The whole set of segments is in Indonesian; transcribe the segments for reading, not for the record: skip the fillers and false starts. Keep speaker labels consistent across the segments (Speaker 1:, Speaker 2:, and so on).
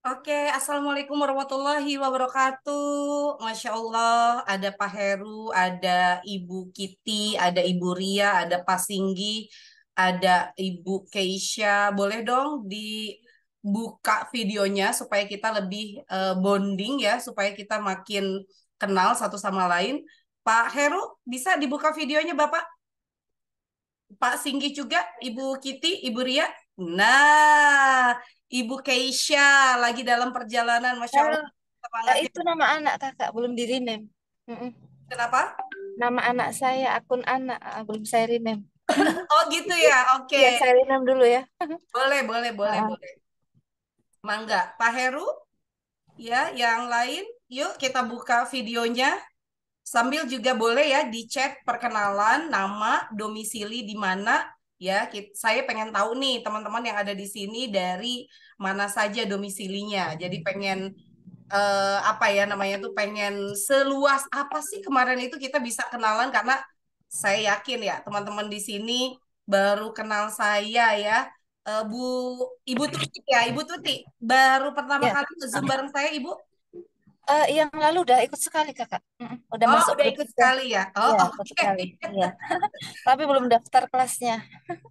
Speaker 1: Oke, Assalamualaikum warahmatullahi wabarakatuh. Masya Allah, ada Pak Heru, ada Ibu Kitty, ada Ibu Ria, ada Pak Singgi, ada Ibu Keisha. Boleh dong dibuka videonya supaya kita lebih bonding ya, supaya kita makin kenal satu sama lain. Pak Heru, bisa dibuka videonya Bapak? Pak Singgi juga, Ibu Kitty, Ibu Ria. Nah, Ibu Keisha lagi dalam perjalanan, Masya
Speaker 2: Eh,
Speaker 1: Allah, semangat ya.
Speaker 2: itu nama anak kakak belum di rename. Mm-mm.
Speaker 1: Kenapa?
Speaker 2: Nama anak saya akun anak belum saya rename.
Speaker 1: Oh gitu ya, oke.
Speaker 2: Iya saya rename dulu ya.
Speaker 1: Boleh, boleh, boleh,
Speaker 2: Ah,
Speaker 1: boleh. Mangga. Pak Heru, ya, yang lain, yuk kita buka videonya. Sambil juga boleh ya di chat perkenalan, nama, domisili di mana. Ya, saya pengen tahu nih teman-teman yang ada di sini dari mana saja domisilinya. Jadi pengen apa ya namanya tuh pengen seluas apa sih kemarin itu kita bisa kenalan karena saya yakin ya teman-teman di sini baru kenal saya ya. Bu Ibu Tuti ya, Ibu Tuti baru pertama
Speaker 2: ya.
Speaker 1: kali Zoom bareng saya Ibu.
Speaker 2: Yang lalu udah ikut sekali kakak. Mm-mm. Udah
Speaker 1: Oh,
Speaker 2: masuk
Speaker 1: udah
Speaker 2: grup
Speaker 1: ikut
Speaker 2: juga.
Speaker 1: sekali ya. Oh,
Speaker 2: Iya ikut
Speaker 1: oke.
Speaker 2: sekali. Iya. Tapi belum daftar kelasnya.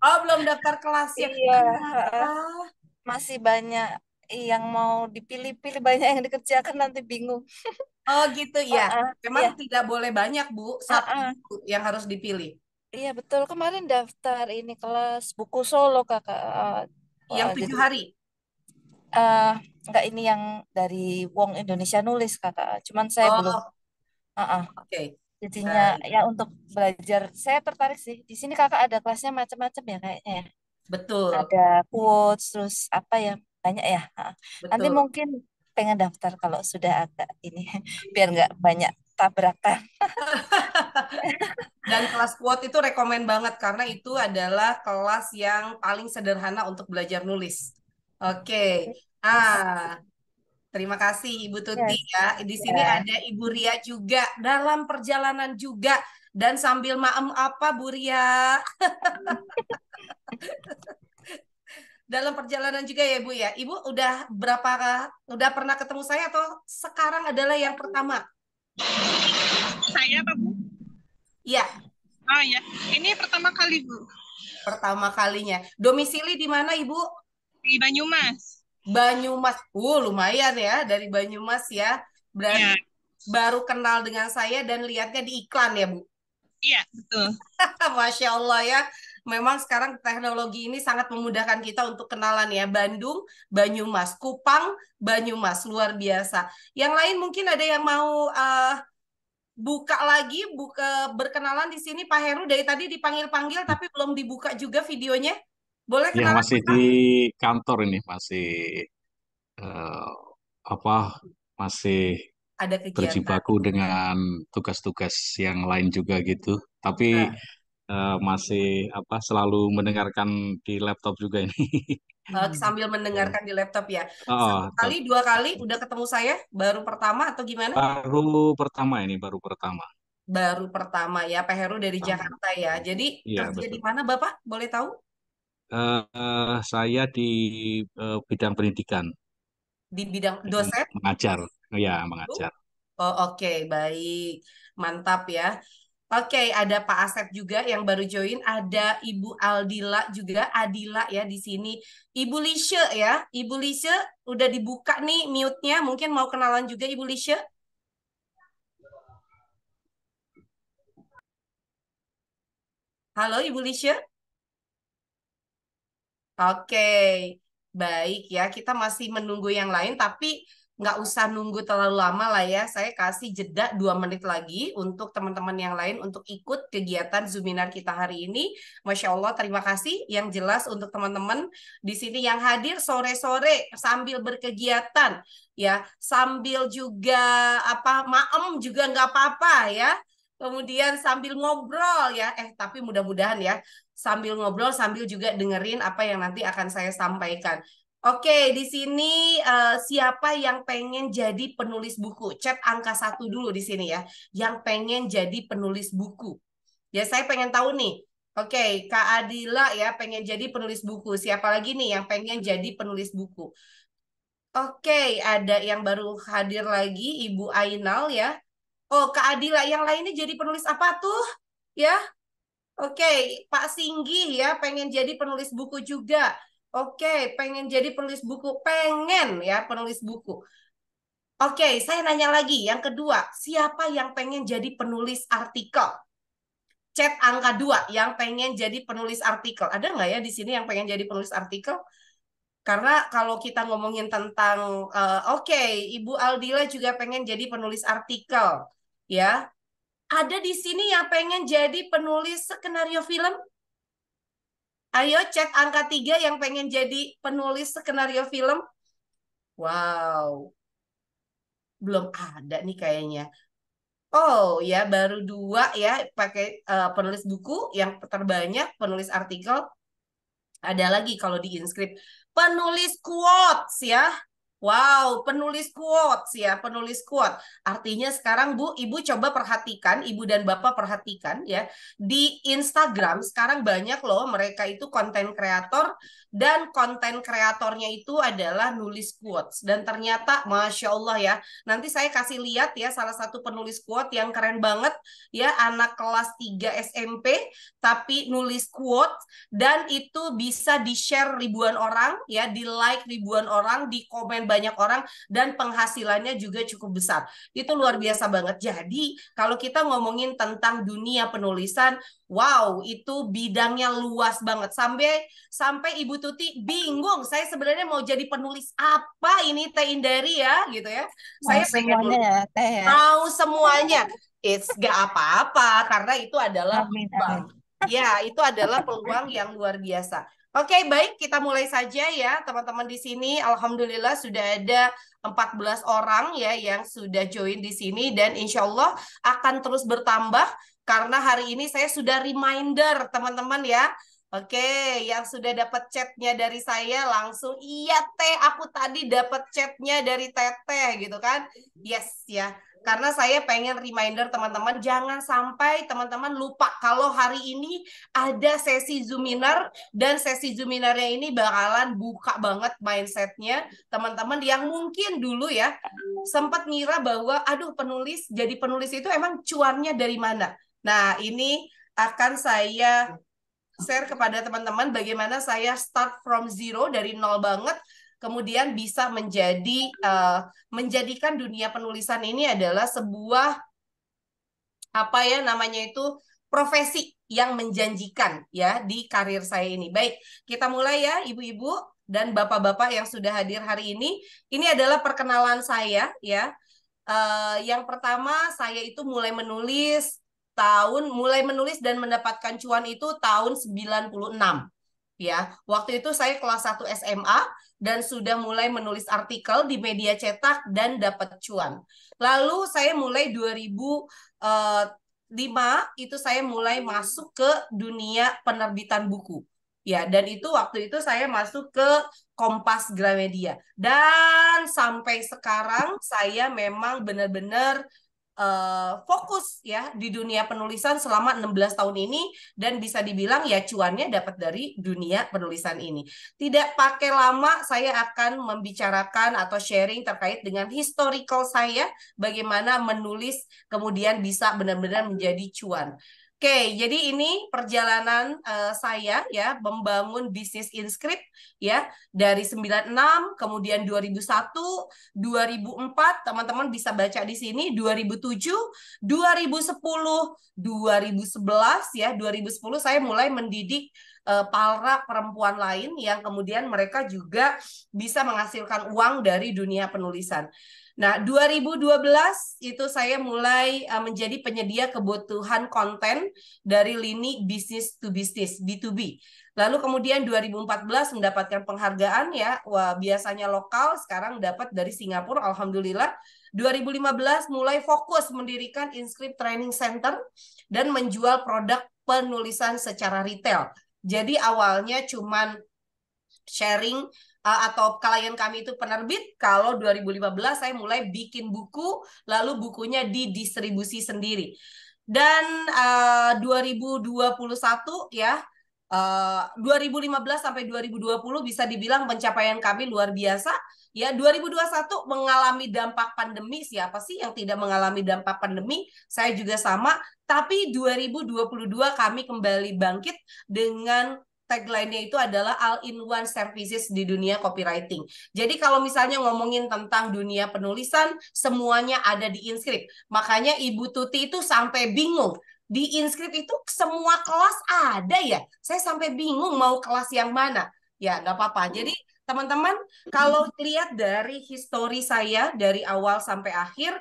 Speaker 1: Oh, belum daftar kelasnya.
Speaker 2: Iya.
Speaker 1: Kenapa?
Speaker 2: Masih banyak yang mau dipilih-pilih, banyak yang dikerjakan nanti bingung.
Speaker 1: Oh, gitu ya.
Speaker 2: Heeh,
Speaker 1: Memang
Speaker 2: iya.
Speaker 1: tidak boleh banyak, Bu. Satu
Speaker 2: Heeh.
Speaker 1: buku yang harus dipilih.
Speaker 2: Iya betul, kemarin daftar ini kelas buku solo kakak.
Speaker 1: Yang
Speaker 2: Wah,
Speaker 1: tujuh
Speaker 2: jadi
Speaker 1: hari.
Speaker 2: eh enggak, ini yang dari Wong Indonesia nulis kakak. Cuman saya belum.
Speaker 1: Oh,
Speaker 2: Heeh.
Speaker 1: oke.
Speaker 2: Jadinya
Speaker 1: Baik.
Speaker 2: ya untuk belajar saya tertarik sih. Di sini kakak ada kelasnya macam-macam ya kayaknya ya.
Speaker 1: Betul.
Speaker 2: Ada quotes terus apa ya, banyak ya. Heeh. Nanti
Speaker 1: Betul.
Speaker 2: mungkin pengen daftar kalau sudah agak ini biar nggak banyak tabrakan.
Speaker 1: Dan kelas quote itu rekomen banget karena itu adalah kelas yang paling sederhana untuk belajar nulis. Oke. Ah, terima kasih Ibu Tuti
Speaker 2: Yes.
Speaker 1: ya. Di sini
Speaker 2: Ya.
Speaker 1: ada Ibu Ria juga dalam perjalanan juga dan sambil maem apa Bu Ria? Dalam perjalanan juga ya Bu ya. Ibu udah pernah ketemu saya atau sekarang adalah yang pertama?
Speaker 3: Saya Pak Bu?
Speaker 1: Iya,
Speaker 3: Oh ya, ini pertama kali Bu
Speaker 1: pertama kalinya. Domisili di mana Ibu?
Speaker 3: di Banyumas.
Speaker 1: Banyumas. Lumayan ya dari Banyumas ya. Berarti
Speaker 3: Ya,
Speaker 1: baru kenal dengan saya dan lihatnya di iklan ya, Bu.
Speaker 3: iya betul.
Speaker 1: Masya Allah ya. Memang sekarang teknologi ini sangat memudahkan kita untuk kenalan ya. Bandung, Banyumas, Kupang, Banyumas, luar biasa. Yang lain mungkin ada yang mau buka lagi, buka berkenalan di sini. Pak Heru dari tadi dipanggil-panggil tapi belum dibuka juga videonya. Boleh
Speaker 4: Ya
Speaker 1: kenalan?
Speaker 4: masih di kantor ini masih eh, apa masih
Speaker 1: Ada kegiatan.
Speaker 4: berjibaku dengan tugas-tugas yang lain juga gitu. Tapi
Speaker 1: Nah,
Speaker 4: masih selalu mendengarkan di laptop juga ini.
Speaker 1: sambil
Speaker 4: Ya.
Speaker 1: mendengarkan di laptop ya. Satu
Speaker 4: Oh,
Speaker 1: kali, dua kali udah ketemu saya, baru pertama atau gimana?
Speaker 4: baru pertama.
Speaker 1: Baru pertama ya, Pak Heru dari
Speaker 4: Pertama.
Speaker 1: Jakarta ya. Jadi
Speaker 4: Iya
Speaker 1: kerja di
Speaker 4: betul.
Speaker 1: mana Bapak? Boleh tahu?
Speaker 4: Saya di bidang pendidikan,
Speaker 1: Di bidang dosen?
Speaker 4: mengajar. Ya mengajar.
Speaker 1: Oh oke, baik. Mantap ya. Oke, ada Pak Asep juga yang baru join. Ada Ibu Aldila juga, Adila ya di sini. Ibu Lisha ya. Ibu Lisha udah dibuka nih mute-nya. Mungkin mau kenalan juga Ibu Lisha. Halo Ibu Lisha. Oke, baik ya. Kita masih menunggu yang lain, tapi nggak usah nunggu terlalu lama lah ya. Saya kasih jeda 2 menit lagi untuk teman-teman yang lain untuk ikut kegiatan Zoominar kita hari ini. Masya Allah, terima kasih yang jelas untuk teman-teman di sini yang hadir sore-sore sambil berkegiatan, ya, sambil juga maem juga nggak apa-apa ya. Kemudian sambil ngobrol ya, tapi mudah-mudahan ya sambil ngobrol sambil juga dengerin apa yang nanti akan saya sampaikan. Oke, di sini siapa yang pengen jadi penulis buku? Chat angka 1 dulu di sini ya. Yang pengen jadi penulis buku. Ya, saya pengen tahu nih. Oke, Kak Adila ya pengen jadi penulis buku. Siapa lagi nih yang pengen jadi penulis buku? Oke, ada yang baru hadir lagi, Ibu Ainal ya. Oh, Kak Adila, yang lainnya jadi penulis apa tuh? Ya, oke, Pak Singgi ya, pengen jadi penulis buku juga. Oke, pengen jadi penulis buku, pengen ya penulis buku. Oke, saya nanya lagi, yang kedua, siapa yang pengen jadi penulis artikel? Chat angka 2 yang pengen jadi penulis artikel. Ada nggak ya di sini yang pengen jadi penulis artikel? Karena kalau kita ngomongin tentang, oke, Ibu Aldila juga pengen jadi penulis artikel, ya. Ada di sini yang pengen jadi penulis skenario film? Ayo chat angka 3 yang pengen jadi penulis skenario film. Wow, belum ada nih kayaknya. Oh ya, baru 2 ya pakai penulis buku yang terbanyak, penulis artikel. Ada lagi kalau di Inscript. Penulis quotes ya. Wow, penulis quotes ya, penulis quote. Artinya sekarang Bu, Ibu coba perhatikan, Ibu dan Bapak perhatikan ya. Di Instagram sekarang banyak loh mereka itu konten kreator dan konten kreatornya itu adalah nulis quotes. Dan ternyata Masya Allah ya, nanti saya kasih lihat ya salah satu penulis quote yang keren banget ya, anak kelas 3 SMP tapi nulis quotes dan itu bisa di-share ribuan orang ya, di-like ribuan orang, di komen banyak orang dan penghasilannya juga cukup besar. Itu luar biasa banget. Jadi, kalau kita ngomongin tentang dunia penulisan, wow, itu bidangnya luas banget. Sampai Ibu Tuti bingung, saya sebenarnya mau jadi penulis apa ini Teh Indari ya, gitu ya. Saya pengen
Speaker 2: semuanya ya, Teh ya.
Speaker 1: tahu semuanya. It's gak apa-apa karena itu adalah
Speaker 2: Amin,
Speaker 1: peluang.
Speaker 2: amin.
Speaker 1: Ya, itu adalah peluang yang luar biasa. Oke, baik, kita mulai saja ya, teman-teman di sini. Alhamdulillah sudah ada 14 orang ya yang sudah join di sini dan insya Allah akan terus bertambah karena hari ini saya sudah reminder teman-teman ya. Oke, yang sudah dapat chatnya dari saya langsung, iya Teh, aku tadi dapat chatnya dari Teteh gitu kan. Yes ya. Karena saya pengen reminder teman-teman, jangan sampai teman-teman lupa kalau hari ini ada sesi Zoominar, dan sesi Zoominarnya ini bakalan buka banget mindsetnya teman-teman yang mungkin dulu ya sempat ngira bahwa, aduh jadi penulis itu emang cuannya dari mana? Nah, ini akan saya share kepada teman-teman bagaimana saya start from zero, dari nol banget, kemudian bisa menjadikan dunia penulisan ini adalah sebuah apa ya namanya itu profesi yang menjanjikan ya di karir saya ini. Baik, kita mulai ya ibu-ibu dan bapak-bapak yang sudah hadir hari ini. Ini adalah perkenalan saya ya. Yang pertama saya itu mulai menulis dan mendapatkan cuan itu tahun 96. Ya, waktu itu saya kelas 1 SMA dan sudah mulai menulis artikel di media cetak dan dapat cuan. Lalu saya mulai 2005 itu saya mulai masuk ke dunia penerbitan buku. Ya, dan itu waktu itu saya masuk ke Kompas Gramedia. Dan sampai sekarang saya memang benar-benar fokus ya di dunia penulisan selama 16 tahun ini dan bisa dibilang ya cuannya dapat dari dunia penulisan ini. Tidak pakai lama saya akan membicarakan atau sharing terkait dengan historical saya bagaimana menulis kemudian bisa benar-benar menjadi cuan. Oke, jadi ini perjalanan saya ya membangun bisnis Inscript ya dari 96, kemudian 2001, 2004, teman-teman bisa baca di sini 2007, 2010, 2011 ya, 2010 saya mulai mendidik para perempuan lain yang kemudian mereka juga bisa menghasilkan uang dari dunia penulisan. Nah, 2012 itu saya mulai menjadi penyedia kebutuhan konten dari lini bisnis to bisnis, B2B. Lalu kemudian 2014 mendapatkan penghargaan ya, wah biasanya lokal, sekarang dapat dari Singapura, alhamdulillah. 2015 mulai fokus mendirikan Inscript Training Center dan menjual produk penulisan secara retail. Jadi awalnya cuman sharing atau klien kami itu penerbit. Kalau 2015 saya mulai bikin buku, lalu bukunya didistribusi sendiri. Dan 2021 ya, 2015 sampai 2020 bisa dibilang pencapaian kami luar biasa. Ya, 2021 mengalami dampak pandemi. Siapa sih yang tidak mengalami dampak pandemi? Saya juga sama. Tapi 2022 kami kembali bangkit dengan tagline-nya itu adalah all-in-one services di dunia copywriting. Jadi kalau misalnya ngomongin tentang dunia penulisan, semuanya ada di Inscript. Makanya Ibu Tuti itu sampai bingung. Di Inscript itu semua kelas ada ya. Saya sampai bingung mau kelas yang mana. Ya, nggak apa-apa. Jadi teman-teman, kalau lihat dari histori saya dari awal sampai akhir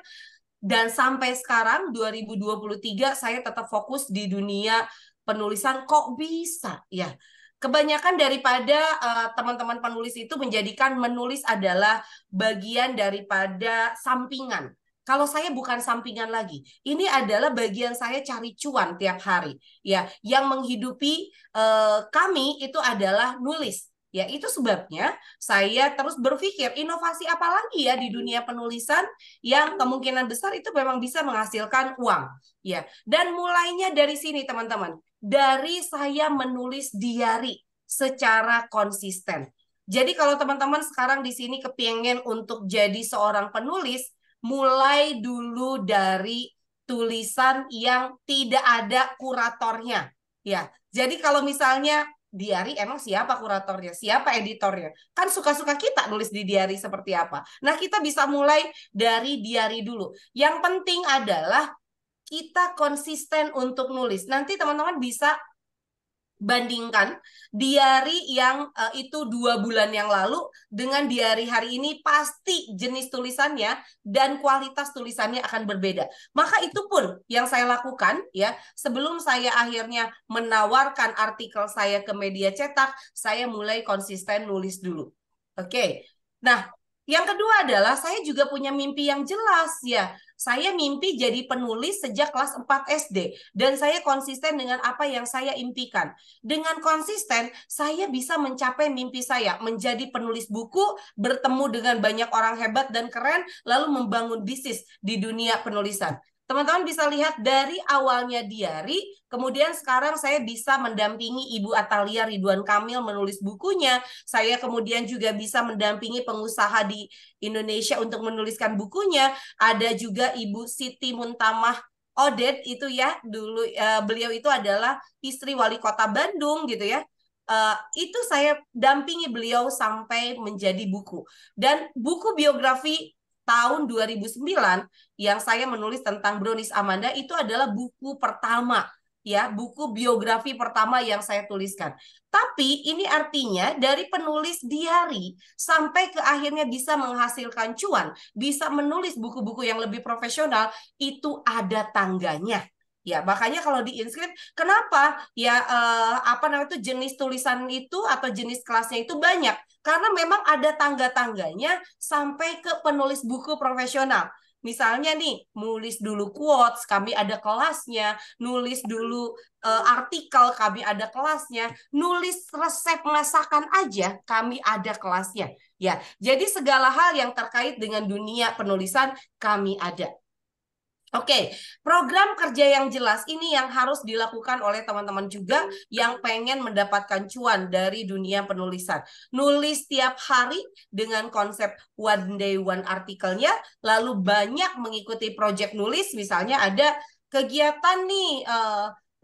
Speaker 1: dan sampai sekarang 2023 saya tetap fokus di dunia penulisan. Kok bisa ya? Kebanyakan daripada teman-teman penulis itu menjadikan menulis adalah bagian daripada sampingan. Kalau saya bukan sampingan lagi, ini adalah bagian saya cari cuan tiap hari. Ya, yang menghidupi kami itu adalah nulis. Ya, itu sebabnya saya terus berpikir inovasi apa lagi ya di dunia penulisan yang kemungkinan besar itu memang bisa menghasilkan uang. Ya, dan mulainya dari sini teman-teman. Dari saya menulis diary secara konsisten. Jadi kalau teman-teman sekarang di sini kepengen untuk jadi seorang penulis, mulai dulu dari tulisan yang tidak ada kuratornya. Ya, jadi kalau misalnya diary, emang siapa kuratornya, siapa editornya? Kan suka-suka kita nulis di diary seperti apa. Nah, kita bisa mulai dari diary dulu. Yang penting adalah kita konsisten untuk nulis. Nanti teman-teman bisa bandingkan diary yang itu 2 bulan yang lalu dengan diary hari ini, pasti jenis tulisannya dan kualitas tulisannya akan berbeda. Maka itu pun yang saya lakukan ya, sebelum saya akhirnya menawarkan artikel saya ke media cetak, saya mulai konsisten nulis dulu. Oke. Nah, yang kedua adalah saya juga punya mimpi yang jelas ya. Saya mimpi jadi penulis sejak kelas 4 SD dan saya konsisten dengan apa yang saya impikan. Dengan konsisten, saya bisa mencapai mimpi saya, menjadi penulis buku, bertemu dengan banyak orang hebat dan keren, lalu membangun bisnis di dunia penulisan. Teman-teman bisa lihat dari awalnya diary, kemudian sekarang saya bisa mendampingi Ibu Atalia Ridwan Kamil menulis bukunya. Saya kemudian juga bisa mendampingi pengusaha di Indonesia untuk menuliskan bukunya. Ada juga Ibu Siti Muntamah Oded itu ya, dulu beliau itu adalah istri wali kota Bandung gitu ya. Itu saya dampingi beliau sampai menjadi buku. Dan buku biografi tahun 2009 yang saya menulis tentang Brownies Amanda itu adalah buku pertama ya, buku biografi pertama yang saya tuliskan. Tapi ini artinya dari penulis diary sampai ke akhirnya bisa menghasilkan cuan, bisa menulis buku-buku yang lebih profesional, itu ada tangganya. Ya, makanya kalau di Inscript, kenapa ya apa namanya itu jenis tulisan itu atau jenis kelasnya itu banyak? Karena memang ada tangga-tangganya sampai ke penulis buku profesional. Misalnya nih, nulis dulu quotes, kami ada kelasnya, nulis dulu artikel, kami ada kelasnya, nulis resep masakan aja, kami ada kelasnya. Ya, jadi segala hal yang terkait dengan dunia penulisan kami ada. Oke, program kerja yang jelas ini yang harus dilakukan oleh teman-teman juga yang pengen mendapatkan cuan dari dunia penulisan. Nulis tiap hari dengan konsep one day one artikelnya, lalu banyak mengikuti project nulis, misalnya ada kegiatan nih,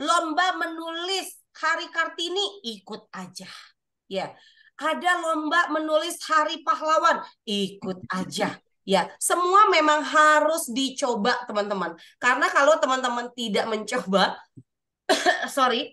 Speaker 1: lomba menulis Hari Kartini, ikut aja. Ya, ada lomba menulis Hari Pahlawan, ikut aja. Ya, semua memang harus dicoba, teman-teman. Karena kalau teman-teman tidak mencoba, sorry,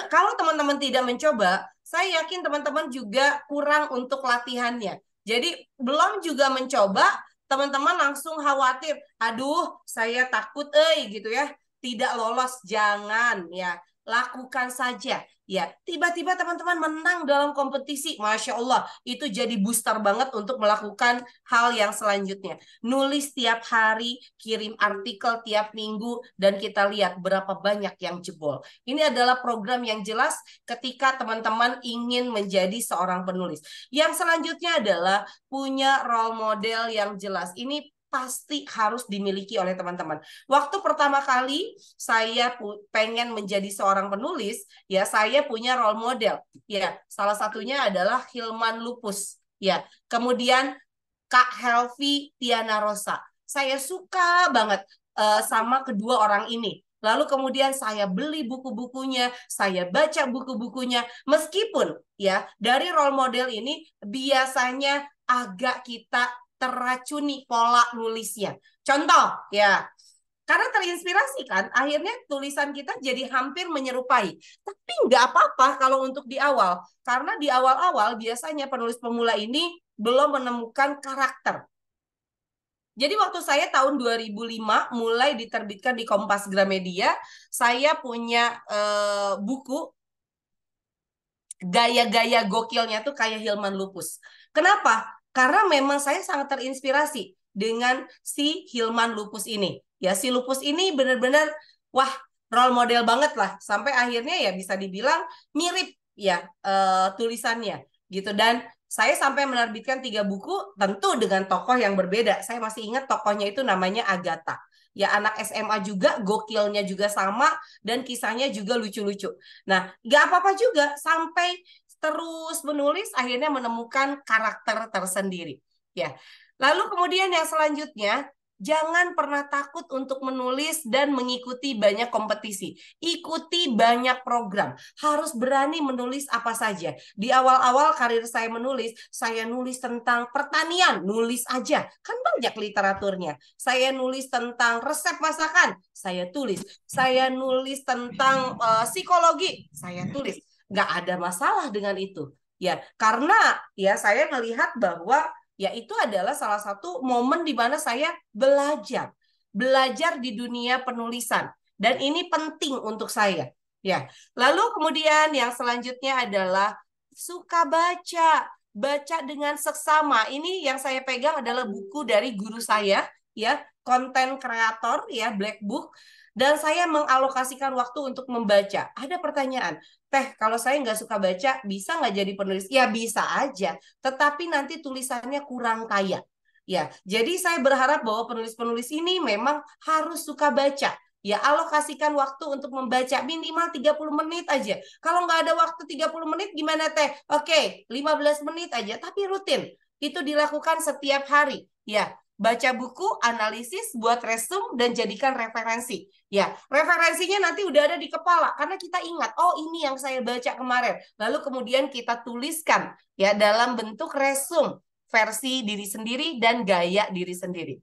Speaker 1: kalau teman-teman tidak mencoba, saya yakin teman-teman juga kurang untuk latihannya. Jadi, belum juga mencoba, teman-teman langsung khawatir, aduh, saya takut, gitu ya, tidak lolos. Jangan, ya. Lakukan saja. Ya, tiba-tiba teman-teman menang dalam kompetisi, Masya Allah, itu jadi booster banget untuk melakukan hal yang selanjutnya. Nulis tiap hari, kirim artikel tiap minggu, dan kita lihat berapa banyak yang jebol. Ini adalah program yang jelas ketika teman-teman ingin menjadi seorang penulis. Yang selanjutnya adalah punya role model yang jelas. Ini pasti harus dimiliki oleh teman-teman. Waktu pertama kali saya pengen menjadi seorang penulis, ya saya punya role model. Ya, salah satunya adalah Hilman Lupus. Ya, kemudian Kak Helvi Tiana Rosa. Saya suka banget sama kedua orang ini. Lalu kemudian saya beli buku-bukunya, saya baca buku-bukunya. Meskipun ya dari role model ini biasanya agak kita teracuni pola nulisnya. Contoh ya, karena terinspirasi kan, akhirnya tulisan kita jadi hampir menyerupai. Tapi nggak apa-apa kalau untuk di awal. Karena di awal-awal biasanya penulis pemula ini belum menemukan karakter. Jadi waktu saya tahun 2005 mulai diterbitkan di Kompas Gramedia, saya punya buku gaya-gaya gokilnya tuh kayak Hilman Lupus. Kenapa? Karena memang saya sangat terinspirasi dengan si Hilman Lupus ini. Ya, si Lupus ini benar-benar wah, role model banget lah. Sampai akhirnya ya bisa dibilang mirip ya tulisannya gitu. Dan saya sampai menerbitkan 3 buku tentu dengan tokoh yang berbeda. Saya masih ingat tokohnya itu namanya Agatha. Ya anak SMA juga, gokilnya juga sama, dan kisahnya juga lucu-lucu. Nah, nggak apa-apa juga sampai terus menulis akhirnya menemukan karakter tersendiri. Ya. Lalu kemudian yang selanjutnya, jangan pernah takut untuk menulis dan mengikuti banyak kompetisi. Ikuti banyak program. Harus berani menulis apa saja. Di awal-awal karir saya nulis tentang pertanian, nulis aja. Kan banyak literaturnya. Saya nulis tentang resep masakan, saya tulis. Saya nulis tentang psikologi, saya tulis. Nggak ada masalah dengan itu. Ya, karena ya saya melihat bahwa ya itu adalah salah satu momen di mana saya belajar di dunia penulisan, dan ini penting untuk saya. Ya, lalu kemudian yang selanjutnya adalah suka baca dengan seksama. Ini yang saya pegang adalah buku dari guru saya, ya, konten kreator, ya, Black Book, dan saya mengalokasikan waktu untuk membaca. Ada pertanyaan, Teh, kalau saya nggak suka baca, bisa nggak jadi penulis? Ya bisa aja, tetapi nanti tulisannya kurang kaya. Ya, jadi saya berharap bahwa penulis-penulis ini memang harus suka baca. Ya, alokasikan waktu untuk membaca minimal 30 menit aja. Kalau nggak ada waktu 30 menit gimana Teh? Oke, 15 menit aja, tapi rutin. Itu dilakukan setiap hari. Ya, baca buku, analisis, buat resume, dan jadikan referensi. Ya, referensinya nanti udah ada di kepala karena kita ingat, oh ini yang saya baca kemarin. Lalu kemudian kita tuliskan ya dalam bentuk resume, versi diri sendiri dan gaya diri sendiri.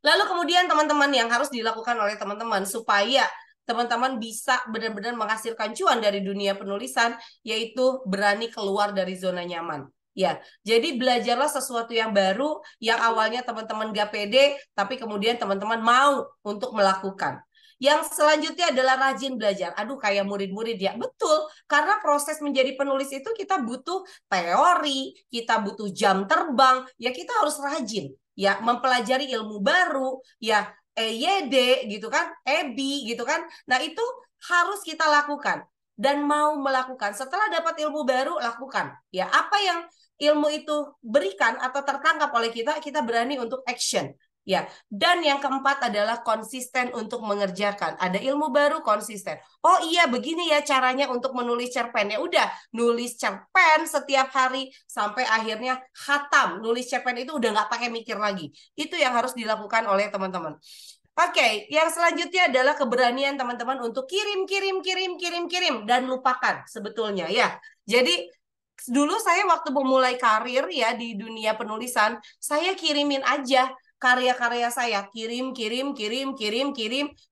Speaker 1: Lalu kemudian teman-teman yang harus dilakukan oleh teman-teman supaya teman-teman bisa benar-benar menghasilkan cuan dari dunia penulisan, yaitu berani keluar dari zona nyaman. Ya, jadi belajarlah sesuatu yang baru yang awalnya teman-teman gak pede, tapi kemudian teman-teman mau untuk melakukan. Yang selanjutnya adalah rajin belajar. Aduh, kayak murid-murid ya. Betul, karena proses menjadi penulis itu kita butuh teori, kita butuh jam terbang, ya kita harus rajin. Ya, mempelajari ilmu baru, ya EYD gitu kan, EBI gitu kan. Nah, itu harus kita lakukan dan mau melakukan. Setelah dapat ilmu baru, lakukan. Ya, apa yang ilmu itu berikan atau tertangkap oleh kita, kita berani untuk action. Ya, dan yang keempat adalah konsisten untuk mengerjakan. Ada ilmu baru, konsisten. Oh iya, begini ya caranya untuk menulis cerpen. Ya udah, nulis cerpen setiap hari sampai akhirnya khatam. Nulis cerpen itu udah nggak pakai mikir lagi. Itu yang harus dilakukan oleh teman-teman. Oke, yang selanjutnya adalah keberanian teman-teman untuk kirim dan lupakan sebetulnya ya. Jadi dulu saya waktu memulai karir ya di dunia penulisan, saya kirimin aja karya-karya saya, kirim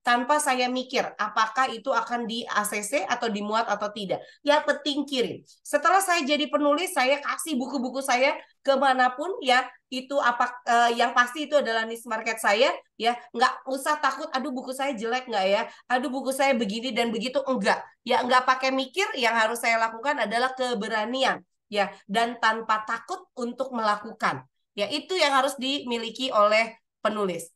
Speaker 1: tanpa saya mikir apakah itu akan di ACC atau dimuat atau tidak. Yang penting kirim. Setelah saya jadi penulis, saya kasih buku-buku saya kemanapun ya, itu apa yang pasti itu adalah niche market saya ya. Nggak usah takut, aduh buku saya jelek nggak ya, aduh buku saya begini dan begitu, enggak ya, nggak pakai mikir. Yang harus saya lakukan adalah keberanian ya, dan tanpa takut untuk melakukan. Ya, itu yang harus dimiliki oleh penulis.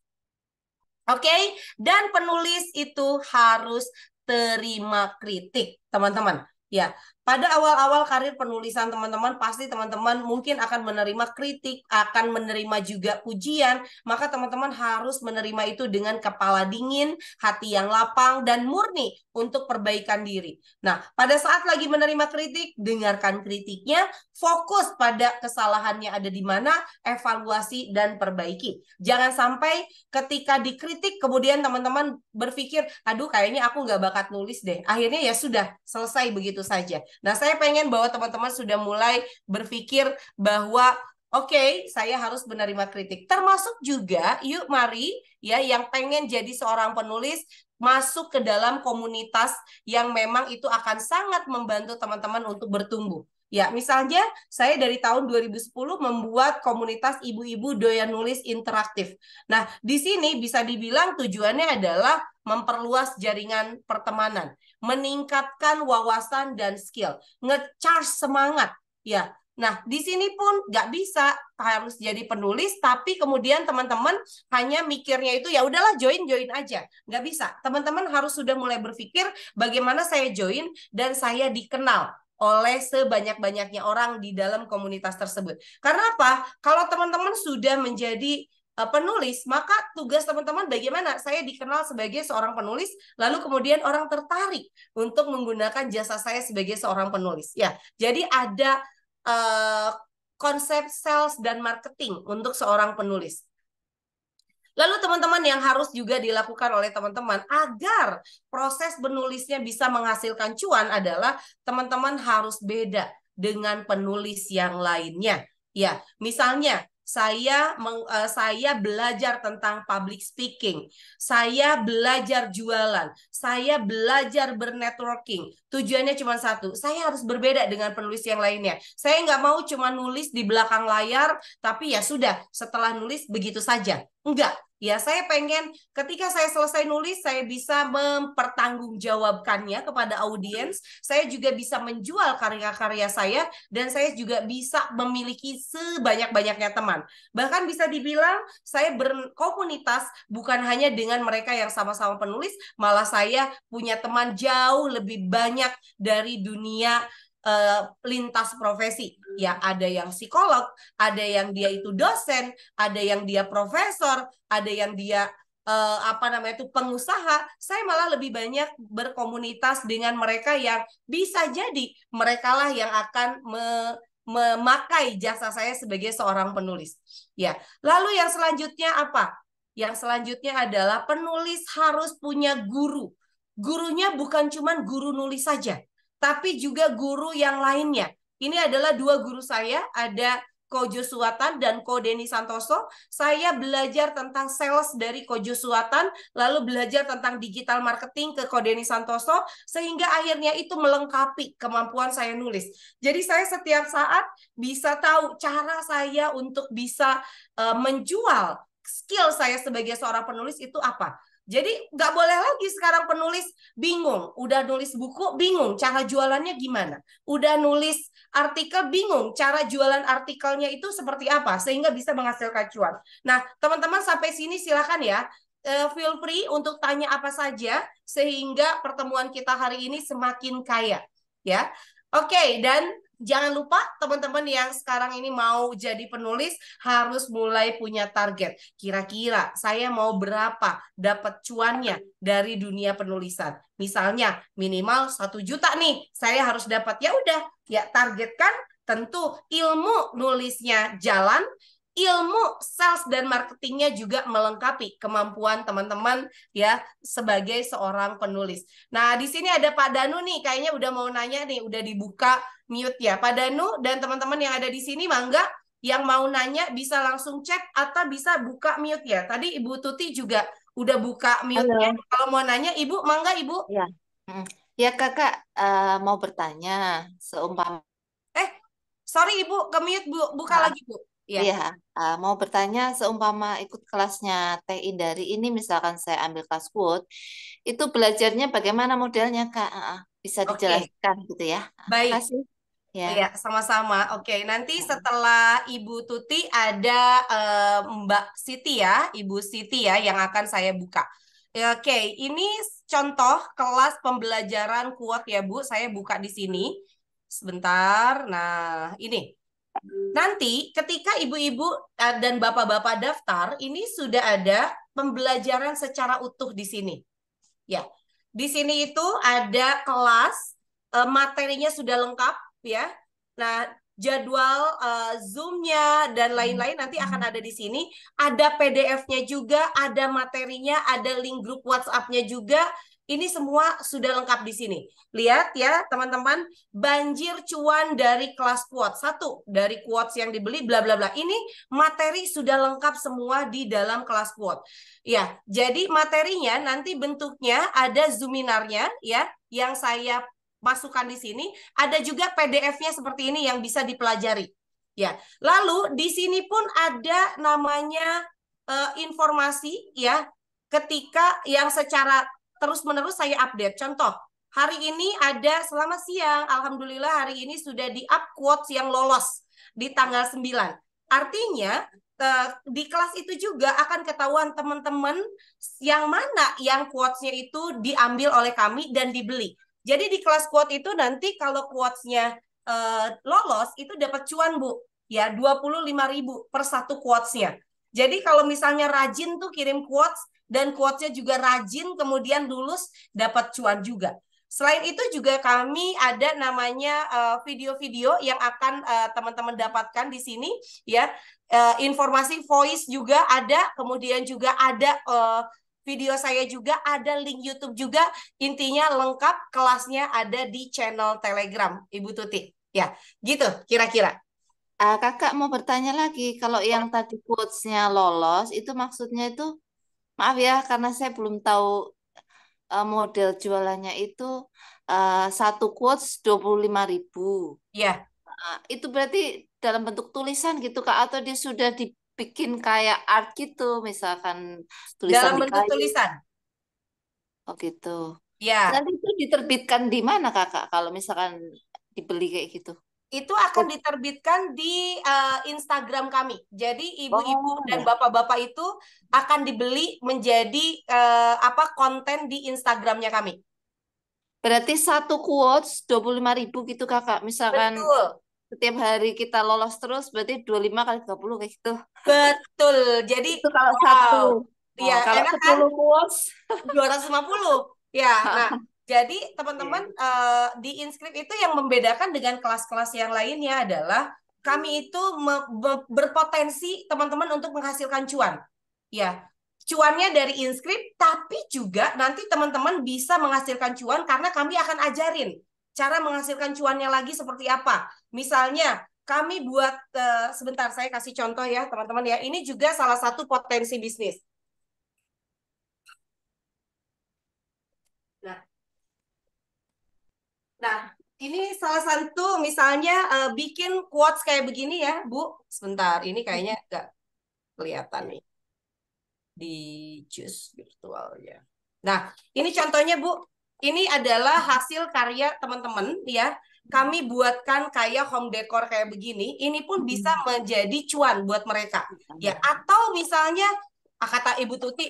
Speaker 1: Oke, dan penulis itu harus terima kritik, teman-teman. Ya, pada awal-awal karir penulisan teman-teman, pasti teman-teman mungkin akan menerima kritik, akan menerima juga pujian, maka teman-teman harus menerima itu dengan kepala dingin, hati yang lapang, dan murni untuk perbaikan diri. Nah, pada saat lagi menerima kritik, dengarkan kritiknya, fokus pada kesalahannya ada di mana, evaluasi dan perbaiki. Jangan sampai ketika dikritik, kemudian teman-teman berpikir, aduh kayaknya aku nggak bakat nulis deh. Akhirnya ya sudah, selesai begitu saja. Nah, saya pengen bahwa teman-teman sudah mulai berpikir bahwa oke, saya harus menerima kritik. Termasuk juga, yuk mari ya yang pengen jadi seorang penulis masuk ke dalam komunitas yang memang itu akan sangat membantu teman-teman untuk bertumbuh. Ya, misalnya saya dari tahun 2010 membuat komunitas ibu-ibu doyan nulis interaktif. Nah, di sini bisa dibilang tujuannya adalah memperluas jaringan pertemanan, meningkatkan wawasan dan skill, nge-charge semangat. Ya, nah di sini pun nggak bisa harus jadi penulis, tapi kemudian teman-teman hanya mikirnya itu ya udahlah join aja, nggak bisa. Teman-teman harus sudah mulai berpikir bagaimana saya join dan saya dikenal oleh sebanyak-banyaknya orang di dalam komunitas tersebut. Karena apa? Kalau teman-teman sudah menjadi penulis, maka tugas teman-teman bagaimana saya dikenal sebagai seorang penulis, lalu kemudian orang tertarik untuk menggunakan jasa saya sebagai seorang penulis. Ya, jadi ada konsep sales dan marketing untuk seorang penulis. Lalu teman-teman yang harus juga dilakukan oleh teman-teman agar proses menulisnya bisa menghasilkan cuan adalah teman-teman harus beda dengan penulis yang lainnya. Ya, misalnya saya belajar tentang public speaking, saya belajar jualan, saya belajar bernetworking. Tujuannya cuma satu, saya harus berbeda dengan penulis yang lainnya. Saya nggak mau cuma nulis di belakang layar, tapi ya sudah, setelah nulis begitu saja. Enggak, ya saya pengen ketika saya selesai nulis, saya bisa mempertanggungjawabkannya kepada audiens, saya juga bisa menjual karya-karya saya, dan saya juga bisa memiliki sebanyak-banyaknya teman. Bahkan bisa dibilang saya berkomunitas bukan hanya dengan mereka yang sama-sama penulis, malah saya punya teman jauh lebih banyak dari dunia lintas profesi. Ya, ada yang psikolog, ada yang dia itu dosen, ada yang dia profesor, ada yang dia itu pengusaha. Saya malah lebih banyak berkomunitas dengan mereka yang bisa jadi merekalah yang akan memakai jasa saya sebagai seorang penulis. Ya, lalu yang selanjutnya apa? Yang selanjutnya adalah penulis harus punya guru. Gurunya bukan cuma guru nulis saja, tapi juga guru yang lainnya. Ini adalah dua guru saya, ada Ko Josuatan dan Ko Denny Santoso. Saya belajar tentang sales dari Ko Josuatan, lalu belajar tentang digital marketing ke Ko Denny Santoso, sehingga akhirnya itu melengkapi kemampuan saya nulis. Jadi saya setiap saat bisa tahu cara saya untuk bisa menjual skill saya sebagai seorang penulis itu apa. Jadi nggak boleh lagi sekarang penulis bingung. Udah nulis buku, bingung cara jualannya gimana. Udah nulis artikel, bingung cara jualan artikelnya itu seperti apa. Sehingga bisa menghasilkan cuan. Nah, teman-teman sampai sini silakan ya. Feel free untuk tanya apa saja. Sehingga pertemuan kita hari ini semakin kaya. Ya, oke, dan jangan lupa teman-teman yang sekarang ini mau jadi penulis harus mulai punya target. Kira-kira saya mau berapa dapat cuannya dari dunia penulisan. Misalnya minimal 1 juta nih saya harus dapat. Ya udah, ya targetkan, tentu ilmu nulisnya jalan, ilmu sales dan marketingnya juga melengkapi kemampuan teman-teman ya sebagai seorang penulis. Nah, di sini ada Pak Danu nih, kayaknya udah mau nanya nih, udah dibuka mute ya. Pak Danu dan teman-teman yang ada di sini, mangga yang mau nanya bisa langsung chat atau bisa buka mute ya. Tadi Ibu Tuti juga udah buka mute-nya. Kalau mau nanya Ibu, mangga Ibu.
Speaker 2: Ya, ya Kakak mau bertanya seumpama.
Speaker 1: Sorry Ibu, ke mute Bu, buka lagi Bu. Ya.
Speaker 2: Iya, mau bertanya seumpama ikut kelasnya Teh Indari ini, misalkan saya ambil kelas Word, itu belajarnya bagaimana modelnya Kak? Bisa dijelaskan gitu ya.
Speaker 1: Baik.
Speaker 2: Terima kasih. Ya.
Speaker 1: Iya, sama-sama. Oke, nanti setelah Ibu Tuti ada Mbak Siti ya, Ibu Siti ya yang akan saya buka. Oke, ini contoh kelas pembelajaran quote ya Bu, saya buka di sini. Sebentar. Nah, ini. Nanti ketika ibu-ibu dan bapak-bapak daftar, ini sudah ada pembelajaran secara utuh di sini. Ya, di sini itu ada kelas, materinya sudah lengkap ya. Nah, jadwal Zoom-nya dan lain-lain nanti akan ada di sini. Ada PDF-nya juga, ada materinya, ada link grup WhatsApp-nya juga. Ini semua sudah lengkap di sini. Lihat ya, teman-teman, banjir cuan dari kelas quotes. Satu, dari quotes yang dibeli, bla bla bla. Ini materi sudah lengkap semua di dalam kelas quotes. Ya, jadi materinya nanti bentuknya ada Zoominarnya ya, yang saya masukkan di sini. Ada juga PDF-nya seperti ini yang bisa dipelajari. Ya, lalu di sini pun ada namanya informasi ya, ketika yang secara terus-menerus saya update. Contoh, hari ini ada selamat siang, alhamdulillah hari ini sudah di-up quotes yang lolos di tanggal 9. Artinya di kelas itu juga akan ketahuan teman-teman yang mana yang quotes-nya itu diambil oleh kami dan dibeli. Jadi di kelas quote itu nanti kalau quotes-nya lolos itu dapat cuan, Bu. Ya, 25.000 per satu quotes-nya. Jadi kalau misalnya rajin tuh kirim quotes dan quotes-nya juga rajin kemudian lulus dapat cuan juga. Selain itu juga kami ada namanya video-video yang akan teman-teman dapatkan di sini ya. Informasi voice juga ada, kemudian juga ada video saya juga, ada link YouTube juga. Intinya lengkap, kelasnya ada di channel Telegram Ibu Tuti. Ya, gitu kira-kira.
Speaker 2: Kakak mau bertanya lagi, kalau yang tadi quotes-nya lolos, itu maksudnya itu, maaf ya, karena saya belum tahu model jualannya itu satu quotes 25.000.
Speaker 1: Ya.
Speaker 2: Itu berarti dalam bentuk tulisan gitu Kak, atau dia sudah dibikin kayak art gitu, misalkan tulisan
Speaker 1: Dalam
Speaker 2: di
Speaker 1: bentuk
Speaker 2: kayu.
Speaker 1: tulisan.
Speaker 2: Oh gitu.
Speaker 1: Ya.
Speaker 2: Nanti itu diterbitkan di mana Kakak kalau misalkan dibeli kayak gitu?
Speaker 1: Itu akan diterbitkan di Instagram kami. Jadi ibu-ibu dan
Speaker 2: ya.
Speaker 1: bapak-bapak itu akan dibeli menjadi konten di Instagramnya kami.
Speaker 2: Berarti satu quotes 25.000 gitu Kakak. Misalkan
Speaker 1: Betul.
Speaker 2: setiap hari kita lolos terus berarti 25 kali 30 kayak gitu.
Speaker 1: Betul. Jadi
Speaker 2: itu kalau satu.
Speaker 1: Ya,
Speaker 2: kalau
Speaker 1: enak kan?
Speaker 2: 10 quotes
Speaker 1: 250. Ya, nah jadi teman-teman di Inscript itu yang membedakan dengan kelas-kelas yang lainnya adalah kami itu berpotensi teman-teman untuk menghasilkan cuan. Ya, cuannya dari Inscript, tapi juga nanti teman-teman bisa menghasilkan cuan karena kami akan ajarin cara menghasilkan cuannya lagi seperti apa. Misalnya kami buat, sebentar saya kasih contoh ya teman-teman ya. Ini juga salah satu potensi bisnis. Nah, ini salah satu misalnya bikin quotes kayak begini ya, Bu. Sebentar, ini kayaknya nggak kelihatan nih di Choose virtual ya. Nah, ini contohnya Bu. Ini adalah hasil karya teman-teman ya. Kami buatkan kayak home decor kayak begini. Ini pun bisa menjadi cuan buat mereka. Ya, atau misalnya kata Ibu Tuti,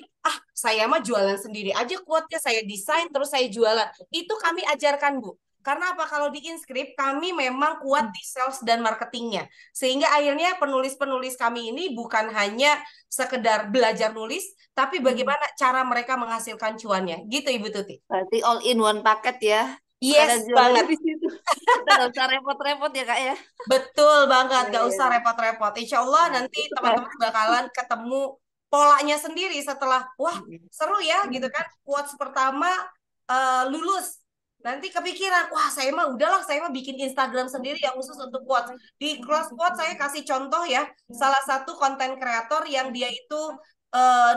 Speaker 1: saya mah jualan sendiri aja quote-nya, saya desain terus saya jualan. Itu kami ajarkan, Bu. Karena apa? Kalau di Inscript kami memang kuat di sales dan marketingnya. Sehingga akhirnya penulis-penulis kami ini bukan hanya sekedar belajar nulis, tapi bagaimana cara mereka menghasilkan cuannya. Gitu Ibu Tuti.
Speaker 2: Berarti all in one paket ya.
Speaker 1: Yes banget.
Speaker 2: Di situ. Kita nggak usah repot-repot ya Kak ya.
Speaker 1: Betul banget, nggak usah repot-repot. Insya Allah nanti teman-teman bakalan ketemu polanya sendiri setelah, wah seru ya gitu kan. Quotes pertama lulus. Nanti kepikiran, wah saya mah udahlah, saya mah bikin Instagram sendiri yang khusus untuk quotes. Di kelas quotes saya kasih contoh ya, salah satu konten kreator yang dia itu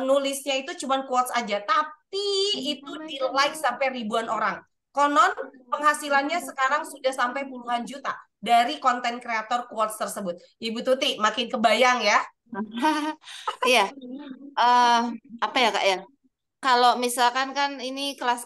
Speaker 1: nulisnya itu cuma quotes aja, tapi itu di like sampai ribuan orang. Konon penghasilannya sekarang sudah sampai puluhan juta dari konten kreator quotes tersebut. Ibu Tuti, makin kebayang ya?
Speaker 2: Iya. Apa ya Kak ya? Kalau misalkan kan ini kelas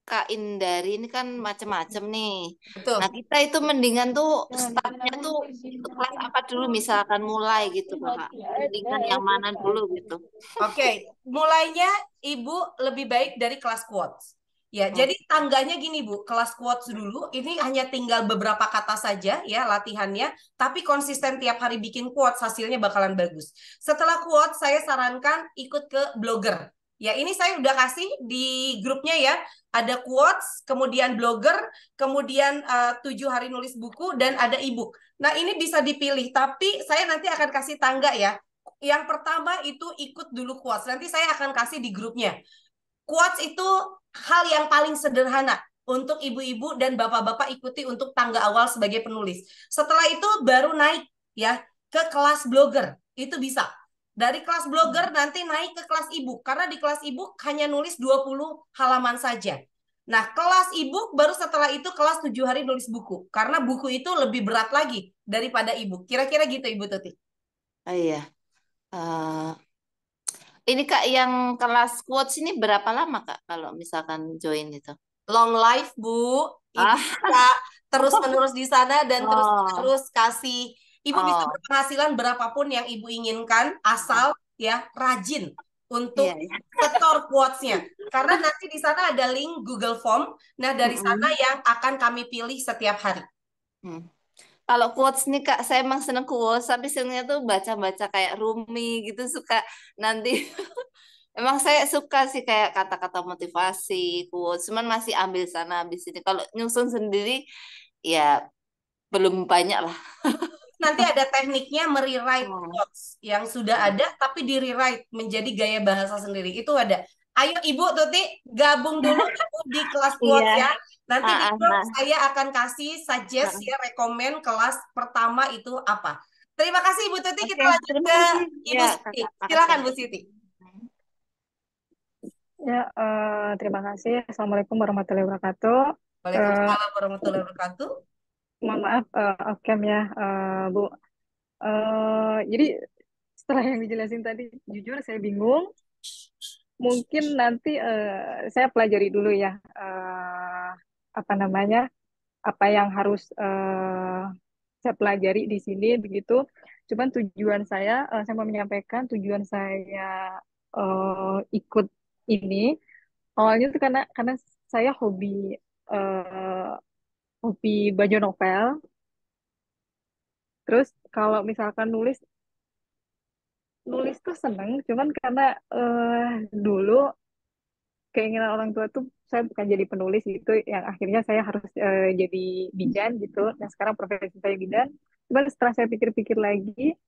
Speaker 2: Kak Indari ini kan macam-macam nih.
Speaker 1: Betul.
Speaker 2: Nah kita itu mendingan tuh startnya tuh kelas apa dulu misalkan mulai gitu Kak. Mendingan yang mana dulu gitu.
Speaker 1: Oke, mulainya Ibu lebih baik dari kelas quotes. Ya, jadi tangganya gini Bu, kelas quotes dulu, ini hanya tinggal beberapa kata saja ya latihannya, tapi konsisten tiap hari bikin quotes, hasilnya bakalan bagus. Setelah quotes, saya sarankan ikut ke Blogger. Ya, ini saya udah kasih di grupnya ya, ada quotes, kemudian Blogger, kemudian 7 hari nulis buku, dan ada ebook. Nah, ini bisa dipilih, tapi saya nanti akan kasih tangga ya. Yang pertama itu ikut dulu quotes, nanti saya akan kasih di grupnya. Quotes itu hal yang paling sederhana untuk ibu-ibu dan bapak-bapak ikuti untuk tangga awal sebagai penulis. Setelah itu baru naik ya ke kelas blogger. Itu bisa. Dari kelas blogger nanti naik ke kelas ebook karena di kelas ebook hanya nulis 20 halaman saja. Nah, kelas ebook baru setelah itu kelas 7 hari nulis buku. Karena buku itu lebih berat lagi daripada ebook. Kira-kira gitu Ibu Tuti.
Speaker 2: Oh iya. Eh, ini Kak yang kelas quotes ini berapa lama Kak kalau misalkan join itu?
Speaker 1: Long life Bu, Ibu
Speaker 2: Ah,
Speaker 1: bisa terus-menerus di sana dan
Speaker 2: oh,
Speaker 1: terus-menerus kasih. Ibu bisa
Speaker 2: oh,
Speaker 1: berpenghasilan berapapun yang Ibu inginkan, asal ya rajin
Speaker 2: iya,
Speaker 1: untuk
Speaker 2: iya.
Speaker 1: setor quotes-nya. Karena nanti di sana ada link Google Form. Nah, dari sana
Speaker 2: Mm-mm.
Speaker 1: yang akan kami pilih setiap hari.
Speaker 2: Hmm. Kalau quotes nih Kak, saya emang seneng quotes, tapi senengnya tuh baca-baca kayak Rumi gitu, suka nanti. Emang saya suka sih kayak kata-kata motivasi, quotes, cuman masih ambil sana, ambil sini. Kalau nyusun sendiri, ya belum banyak lah.
Speaker 1: Nanti ada tekniknya merewrite
Speaker 2: Hmm.
Speaker 1: quotes yang sudah ada tapi di rewrite menjadi gaya bahasa sendiri. Itu ada. Ayo Ibu Tuti gabung dulu Ibu di kelas quotes
Speaker 2: Iya.
Speaker 1: ya. Nanti di grup
Speaker 2: Nah,
Speaker 1: saya akan kasih suggest
Speaker 2: nah.
Speaker 1: ya rekomen kelas pertama itu apa. Terima kasih Ibu Tuti. Kita
Speaker 2: Oke,
Speaker 1: lanjut
Speaker 2: terima
Speaker 1: ke
Speaker 2: kasih.
Speaker 1: Ibu
Speaker 2: Ya,
Speaker 1: Siti.
Speaker 2: Kakak, makasih.
Speaker 1: Silakan Bu Siti.
Speaker 5: Ya, terima kasih. Assalamualaikum warahmatullahi wabarakatuh. Eh,
Speaker 1: Waalaikumsalam warahmatullahi wabarakatuh.
Speaker 5: Mohon maaf, Okem ya, Bu. Jadi setelah yang dijelasin tadi, jujur saya bingung. Mungkin nanti saya pelajari dulu ya, apa namanya, apa yang harus saya pelajari di sini begitu. Cuman tujuan saya mau menyampaikan tujuan saya ikut ini. Awalnya tuh karena saya eh, hobi baca novel. Terus kalau misalkan nulis nulis tuh seneng, cuman karena dulu keinginan orang tua tuh saya bukan jadi penulis gitu, yang akhirnya saya harus jadi bidan gitu. Nah sekarang profesi saya bidan. Cuman setelah saya pikir-pikir lagi,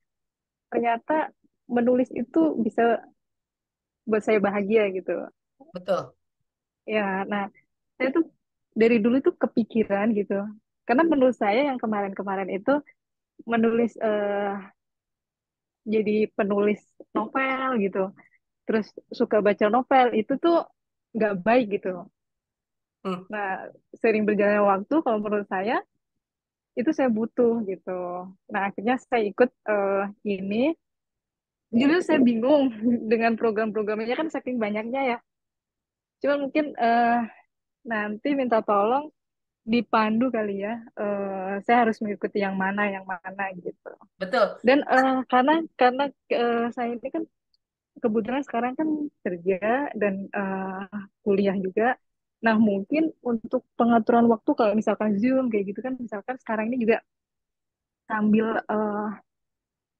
Speaker 5: ternyata menulis itu bisa buat saya bahagia gitu.
Speaker 1: Betul.
Speaker 5: Ya, nah saya tuh dari dulu tuh kepikiran gitu. Karena menurut saya yang kemarin-kemarin itu menulis jadi penulis novel gitu, terus suka baca novel itu tuh nggak baik gitu.
Speaker 1: Hmm.
Speaker 5: Nah, sering berjalannya waktu, kalau menurut saya itu saya butuh gitu. Nah, akhirnya saya ikut ini. Jujur saya bingung dengan program-programnya kan saking banyaknya ya. Cuma mungkin nanti minta tolong dipandu kali ya. Saya harus mengikuti yang mana gitu.
Speaker 1: Betul.
Speaker 5: Dan karena saya ini kan kebetulan sekarang kan kerja dan kuliah juga. Nah, mungkin untuk pengaturan waktu kalau misalkan Zoom kayak gitu kan, misalkan sekarang ini juga sambil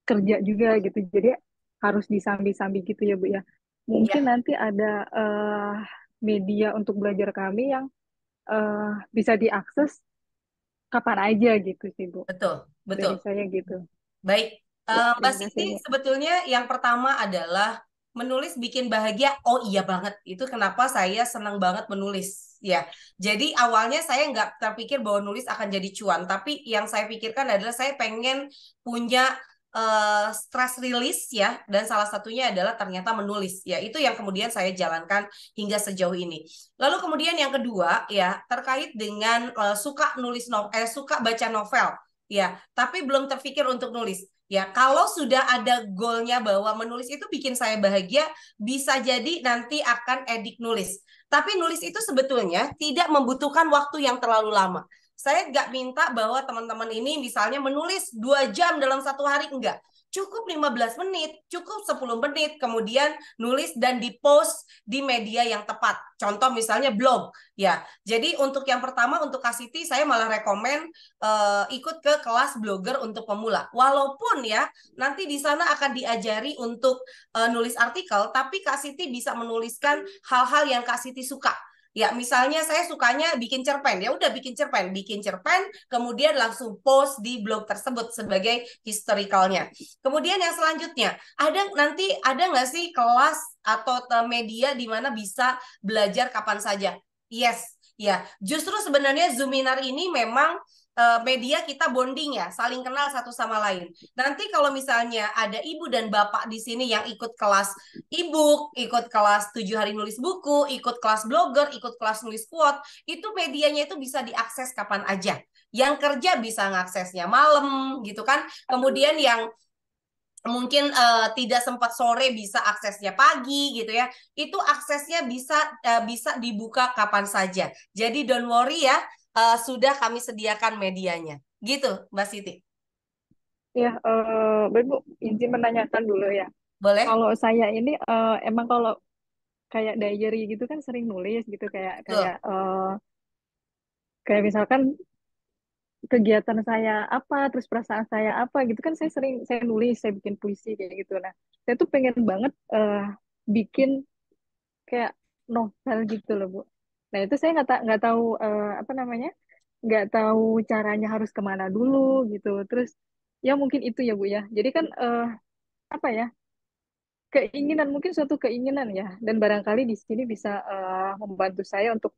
Speaker 5: kerja juga gitu. Jadi harus disambi-sambi gitu ya, Bu ya. Mungkin
Speaker 1: Ya,
Speaker 5: nanti ada media untuk belajar kami yang bisa diakses kapan aja gitu sih, Bu.
Speaker 1: betul. Betul.
Speaker 5: Dari saya gitu.
Speaker 1: Baik,
Speaker 5: Ya,
Speaker 1: Mbak
Speaker 5: terima kasih,
Speaker 1: Siti,
Speaker 5: Bu.
Speaker 1: sebetulnya yang pertama adalah menulis bikin bahagia. Oh iya banget, itu kenapa saya senang banget menulis. Ya, jadi awalnya saya nggak terpikir bahwa nulis akan jadi cuan, tapi yang saya pikirkan adalah saya pengen punya stress release ya, dan salah satunya adalah ternyata menulis. Ya, itu yang kemudian saya jalankan hingga sejauh ini. Lalu kemudian yang kedua ya terkait dengan suka baca novel. Ya, tapi belum terpikir untuk nulis. Ya, kalau sudah ada goalnya bahwa menulis itu bikin saya bahagia, bisa jadi nanti akan edik nulis. Tapi nulis itu sebetulnya tidak membutuhkan waktu yang terlalu lama. Saya nggak minta bahwa teman-teman ini misalnya menulis 2 jam dalam satu hari, enggak. cukup 15 menit, cukup 10 menit, kemudian nulis dan di-post di media yang tepat. Contoh misalnya blog, ya. Jadi untuk yang pertama, untuk Kak Siti, saya malah rekomen ikut ke kelas blogger untuk pemula. Walaupun ya, nanti di sana akan diajari untuk nulis artikel, tapi Kak Siti bisa menuliskan hal-hal yang Kak Siti suka. Ya, misalnya saya sukanya bikin cerpen, ya udah bikin cerpen, kemudian langsung post di blog tersebut sebagai historicalnya. Kemudian yang selanjutnya, nanti ada nggak sih kelas atau media di mana bisa belajar kapan saja? Yes, ya. Justru sebenarnya Zoominar ini memang media kita bonding ya, saling kenal satu sama lain. Nanti kalau misalnya ada ibu dan bapak di sini yang ikut kelas e-book, ikut kelas 7 hari nulis buku, ikut kelas blogger, ikut kelas nulis quote, itu medianya itu bisa diakses kapan aja. Yang kerja bisa ngaksesnya malam gitu kan. Kemudian yang mungkin tidak sempat sore bisa aksesnya pagi gitu ya. Itu aksesnya bisa dibuka kapan saja. Jadi don't worry ya, sudah kami sediakan medianya. Gitu, Mbak Siti.
Speaker 5: Ya, Baik Bu, izin menanyakan dulu ya.
Speaker 1: Boleh?
Speaker 5: Kalau saya ini emang kalau kayak diary gitu kan sering nulis gitu kayak
Speaker 1: Betul.
Speaker 5: kayak misalkan kegiatan saya apa, terus perasaan saya apa gitu kan saya nulis, saya bikin puisi kayak gitu. Nah, saya tuh pengen banget bikin kayak novel gitu loh Bu. Nah itu saya nggak tahu apa namanya, nggak tahu caranya harus kemana dulu gitu. Terus ya mungkin itu ya Bu ya. Jadi kan apa ya, keinginan, mungkin suatu keinginan ya, dan barangkali di sini bisa membantu saya untuk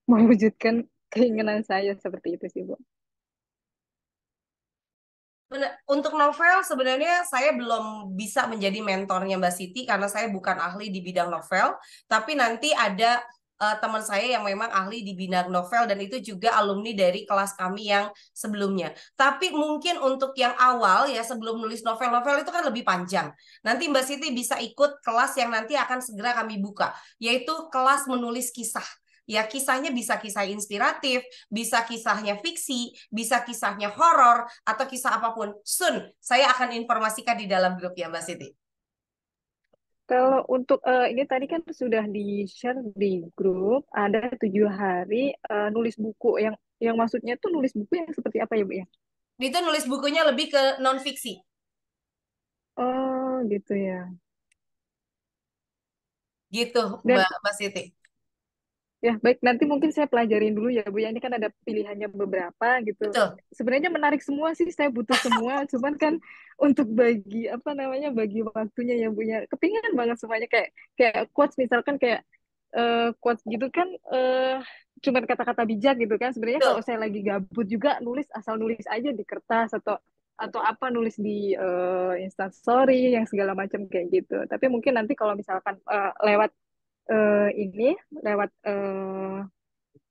Speaker 5: mewujudkan keinginan saya seperti itu sih Bu.
Speaker 1: Untuk novel sebenarnya saya belum bisa menjadi mentornya Mbak Siti karena saya bukan ahli di bidang novel, tapi nanti ada teman saya yang memang ahli di bidang novel dan itu juga alumni dari kelas kami yang sebelumnya. Tapi mungkin untuk yang awal ya, sebelum nulis novel-novel itu kan lebih panjang. Nanti Mbak Siti bisa ikut kelas yang nanti akan segera kami buka, yaitu kelas menulis kisah. Ya, kisahnya bisa kisah inspiratif, bisa kisahnya fiksi, bisa kisahnya horor, atau kisah apapun. Soon, saya akan informasikan di dalam grup ya, Mbak Siti.
Speaker 5: Kalau untuk ini tadi kan sudah di-share di grup, ada 7 hari nulis buku, yang maksudnya tuh nulis buku yang seperti apa ya Bu ya?
Speaker 1: Itu nulis bukunya lebih ke non-fiksi.
Speaker 5: Oh gitu ya.
Speaker 1: Gitu,
Speaker 5: Dan
Speaker 1: Mbak Siti.
Speaker 5: ya baik, nanti mungkin saya pelajarin dulu ya Bu ya. Ini kan ada pilihannya beberapa gitu.
Speaker 1: Betul.
Speaker 5: Sebenarnya menarik semua sih, saya butuh semua. Cuman kan untuk bagi apa namanya, bagi waktunya ya Bu ya. Kepinginan banget semuanya, kayak kayak quotes misalkan, kayak quotes gitu kan, cuman kata-kata bijak gitu kan. Sebenarnya kalau
Speaker 1: Betul.
Speaker 5: saya lagi gabut juga nulis, asal nulis aja di kertas atau apa, nulis di Instastory yang segala macam kayak gitu. Tapi mungkin nanti kalau misalkan lewat ini lewat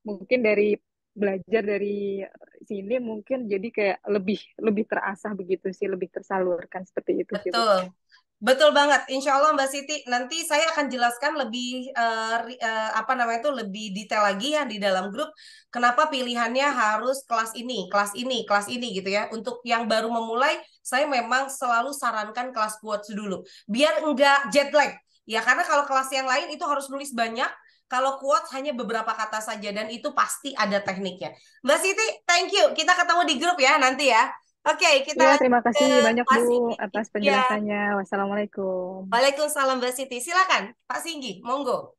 Speaker 5: mungkin dari belajar dari sini, mungkin jadi kayak lebih lebih terasah begitu sih, lebih tersalurkan seperti itu sih Bu.
Speaker 1: Betul. Betul banget. Insya Allah Mbak Siti, nanti saya akan jelaskan lebih apa namanya itu lebih detail lagi ya di dalam grup. Kenapa pilihannya harus kelas ini, kelas ini, kelas ini gitu ya. Untuk yang baru memulai, saya memang selalu sarankan kelas quotes dulu, biar enggak jet lag. Ya karena kalau kelas yang lain itu harus nulis banyak, kalau quotes hanya beberapa kata saja dan itu pasti ada tekniknya. Mbak Siti, thank you. Kita ketemu di grup ya nanti ya. Oke, kita
Speaker 5: Ya,
Speaker 1: lanjut
Speaker 5: terima
Speaker 1: ke
Speaker 5: kasih banyak Bu
Speaker 1: Pak Siti.
Speaker 5: atas
Speaker 1: Ya.
Speaker 5: penjelasannya. Wassalamualaikum.
Speaker 1: Waalaikumsalam Mbak Siti. Silakan Pak Singgi, monggo.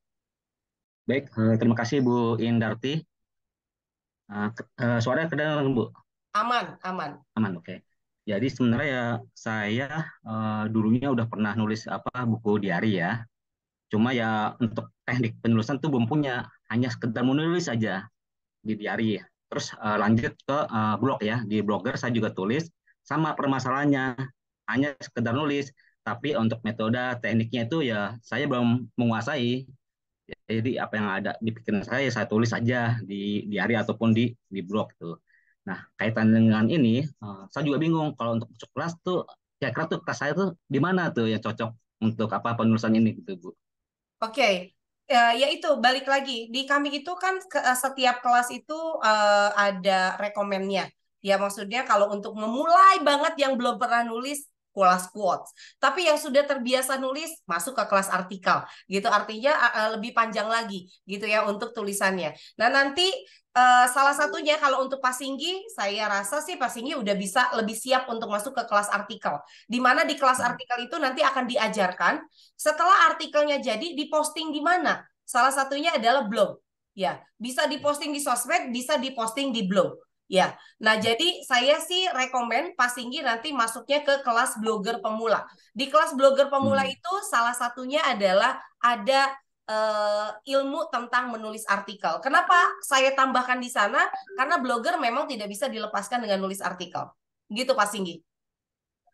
Speaker 6: Baik, terima kasih Bu Indarti. Suaranya kedengaran Bu?
Speaker 1: Aman, aman.
Speaker 6: Aman, oke. Jadi sebenarnya ya saya dulunya udah pernah nulis buku diary ya. Cuma ya untuk teknik penulisan tuh belum punya, hanya sekedar menulis saja di diary. Terus lanjut ke blog ya, di blogger saya juga tulis, sama permasalahannya hanya sekedar nulis, tapi untuk metode tekniknya itu ya saya belum menguasai. Jadi apa yang ada di pikiran saya tulis saja di diary ataupun di blog tuh. Nah, kaitan dengan ini, saya juga bingung kalau untuk masuk kelas tuh, kira-kira tuh kelas saya tuh di mana tuh yang cocok untuk penulisan ini gitu, Bu.
Speaker 1: Oke. Ya itu balik lagi di kami itu kan setiap kelas itu ada rekomennya. Ya maksudnya kalau untuk memulai banget yang belum pernah nulis kelas quotes. Tapi yang sudah terbiasa nulis masuk ke kelas artikel gitu. Artinya lebih panjang lagi gitu ya untuk tulisannya. Nah, nanti salah satunya kalau untuk Pak Singgi, saya rasa sih Pak Singgi udah bisa lebih siap untuk masuk ke kelas artikel. Di mana di kelas artikel itu nanti akan diajarkan setelah artikelnya jadi diposting di mana. Salah satunya adalah blog. Ya, bisa diposting di sosmed, bisa diposting di blog. Ya, nah jadi saya sih rekomen Pak Singgi nanti masuknya ke kelas blogger pemula. Di kelas blogger pemula itu salah satunya adalah ada ilmu tentang menulis artikel. Kenapa saya tambahkan di sana? Karena blogger memang tidak bisa dilepaskan dengan nulis artikel. Gitu Pak Singgi.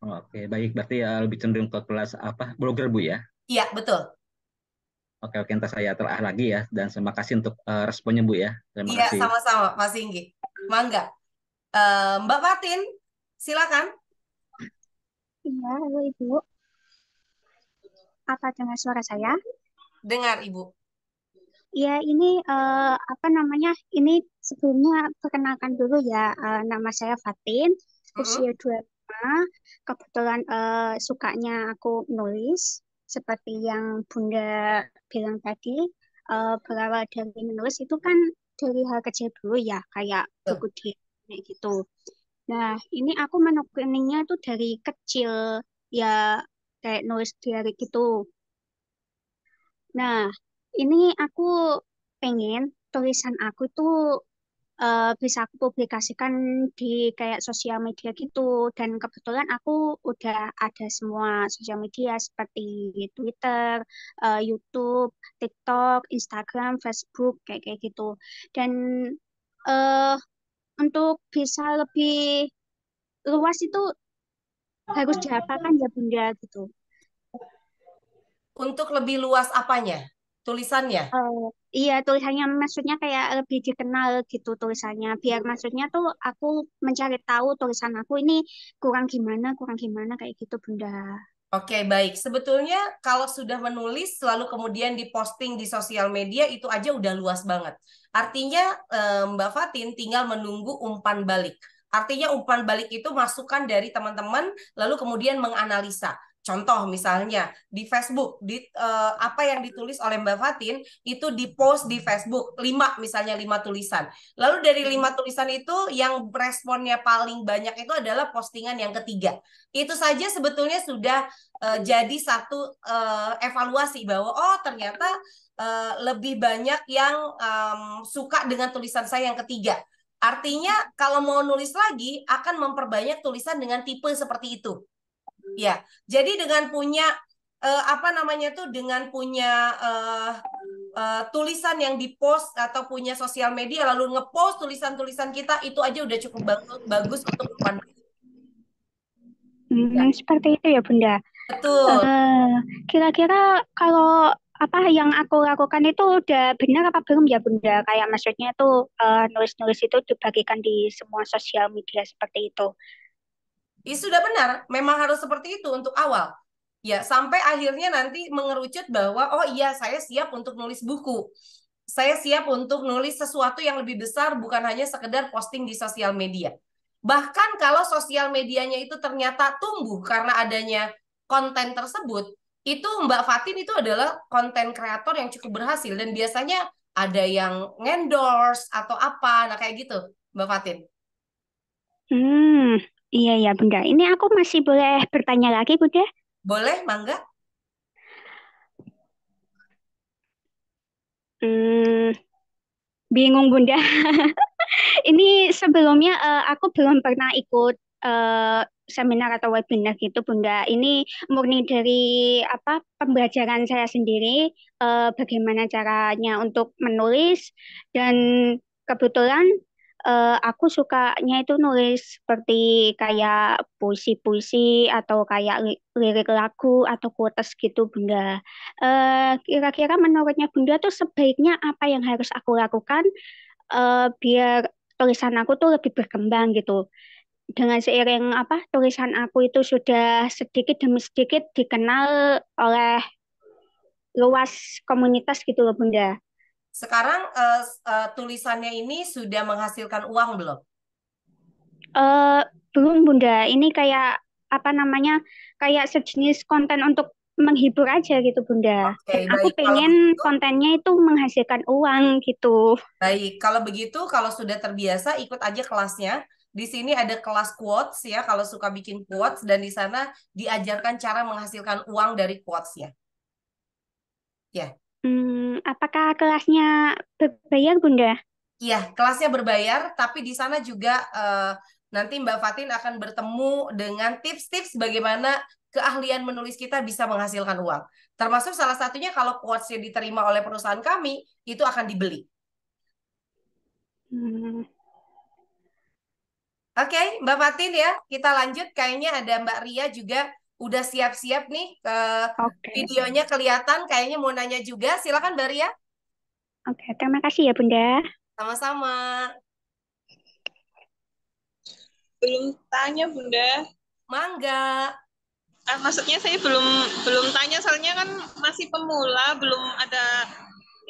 Speaker 6: Oke, baik. Berarti lebih cenderung ke kelas apa? Blogger, Bu ya?
Speaker 1: Iya, betul.
Speaker 6: Oke, ntar saya telah lagi ya. Dan terima kasih untuk responnya, Bu ya. Terima
Speaker 1: Iya,
Speaker 6: kasih.
Speaker 1: sama-sama Pak Singgi. Mangga. Mbak Fatin, silakan.
Speaker 7: Iya, halo Ibu. Apa dengar suara saya?
Speaker 1: Dengar, Ibu.
Speaker 7: Ya, ini apa namanya? Ini sebelumnya perkenalkan dulu ya. Nama saya Fatin, usia 25. Kebetulan sukanya aku nulis. Seperti yang Bunda bilang tadi, berawal dari menulis itu kan dari hal kecil dulu ya, kayak buku diary gitu. Nah, ini aku menekuninya tuh dari kecil, ya kayak nulis diary gitu. Nah, ini aku pengen tulisan aku tuh bisa aku publikasikan di kayak sosial media gitu. Dan kebetulan aku udah ada semua sosial media seperti Twitter, YouTube, TikTok, Instagram, Facebook, kayak kayak gitu. Dan eh untuk bisa lebih luas itu harus diapakan ya Bunda gitu.
Speaker 1: Untuk lebih luas apanya? Tulisannya?
Speaker 7: Iya, tulisannya maksudnya kayak lebih dikenal gitu tulisannya. Biar maksudnya tuh aku mencari tahu tulisan aku ini kurang gimana kayak gitu Bunda.
Speaker 1: Oke, baik. Sebetulnya kalau sudah menulis lalu kemudian diposting di sosial media itu aja udah luas banget. Artinya Mbak Fatin tinggal menunggu umpan balik. Artinya umpan balik itu masukan dari teman-teman lalu kemudian menganalisa. Contoh misalnya di Facebook, apa yang ditulis oleh Mbak Fatin itu dipost di Facebook 5 misalnya 5 tulisan. Lalu dari 5 tulisan itu yang responnya paling banyak itu adalah postingan yang ketiga. Itu saja sebetulnya sudah jadi satu evaluasi bahwa oh ternyata lebih banyak yang suka dengan tulisan saya yang ketiga. Artinya kalau mau nulis lagi akan memperbanyak tulisan dengan tipe seperti itu. Ya, jadi dengan punya apa namanya tuh dengan punya tulisan yang dipost atau punya sosial media lalu ngepost tulisan-tulisan kita itu aja udah cukup bagus untuk umpan.
Speaker 7: Seperti itu ya Bunda.
Speaker 1: Betul.
Speaker 7: Kira-kira kalau apa yang aku lakukan itu udah benar apa belum ya Bunda? Kayak maksudnya tuh nulis-nulis itu dibagikan di semua sosial media seperti itu.
Speaker 1: Ya, sudah benar, memang harus seperti itu untuk awal. Ya, sampai akhirnya nanti mengerucut bahwa oh iya saya siap untuk nulis buku. Saya siap untuk nulis sesuatu yang lebih besar bukan hanya sekedar posting di sosial media. Bahkan kalau sosial medianya itu ternyata tumbuh karena adanya konten tersebut, itu Mbak Fatin itu adalah konten kreator yang cukup berhasil dan biasanya ada yang endorse atau apa, nah kayak gitu Mbak Fatin.
Speaker 7: Iya ya Bunda. Ini aku masih boleh bertanya lagi Bunda?
Speaker 1: Boleh, mangga.
Speaker 7: Bingung Bunda. Ini sebelumnya aku belum pernah ikut seminar atau webinar gitu Bunda. Ini murni dari apa pembelajaran saya sendiri, bagaimana caranya untuk menulis dan kebetulan aku sukanya itu nulis seperti kayak puisi-puisi atau kayak lirik lagu atau quotes gitu Bunda. Kira-kira menurutnya Bunda tuh sebaiknya apa yang harus aku lakukan biar tulisan aku tuh lebih berkembang gitu. Dengan seiring apa tulisan aku itu sudah sedikit demi sedikit dikenal oleh luas komunitas gitu loh Bunda.
Speaker 1: Sekarang tulisannya ini sudah menghasilkan uang belum?
Speaker 7: Belum Bunda, ini kayak apa namanya kayak sejenis konten untuk menghibur aja gitu Bunda.
Speaker 1: Oke,
Speaker 7: Dan aku
Speaker 1: baik. Kalau
Speaker 7: pengen
Speaker 1: begitu,
Speaker 7: kontennya itu menghasilkan uang gitu.
Speaker 1: baik. Kalau begitu, kalau sudah terbiasa, ikut aja kelasnya. Di sini ada kelas quotes ya, kalau suka bikin quotes, dan di sana diajarkan cara menghasilkan uang dari quotes-nya. Ya,
Speaker 7: Apakah kelasnya berbayar Bunda?
Speaker 1: iya, kelasnya berbayar, tapi di sana juga nanti Mbak Fatin akan bertemu dengan tips-tips bagaimana keahlian menulis kita bisa menghasilkan uang. Termasuk salah satunya kalau quotes-nya diterima oleh perusahaan kami, itu akan dibeli.
Speaker 7: Hmm,
Speaker 1: Oke, Mbak Fatin ya, kita lanjut. Kayaknya ada Mbak Ria juga udah siap-siap nih.
Speaker 7: Oke,
Speaker 1: Videonya kelihatan, kayaknya mau nanya juga. Silakan Mbak Ria,
Speaker 7: oke. Terima kasih ya Bunda.
Speaker 1: sama-sama.
Speaker 3: Belum tanya, Bunda.
Speaker 1: Mangga.
Speaker 3: Maksudnya saya belum tanya, soalnya kan masih pemula, belum ada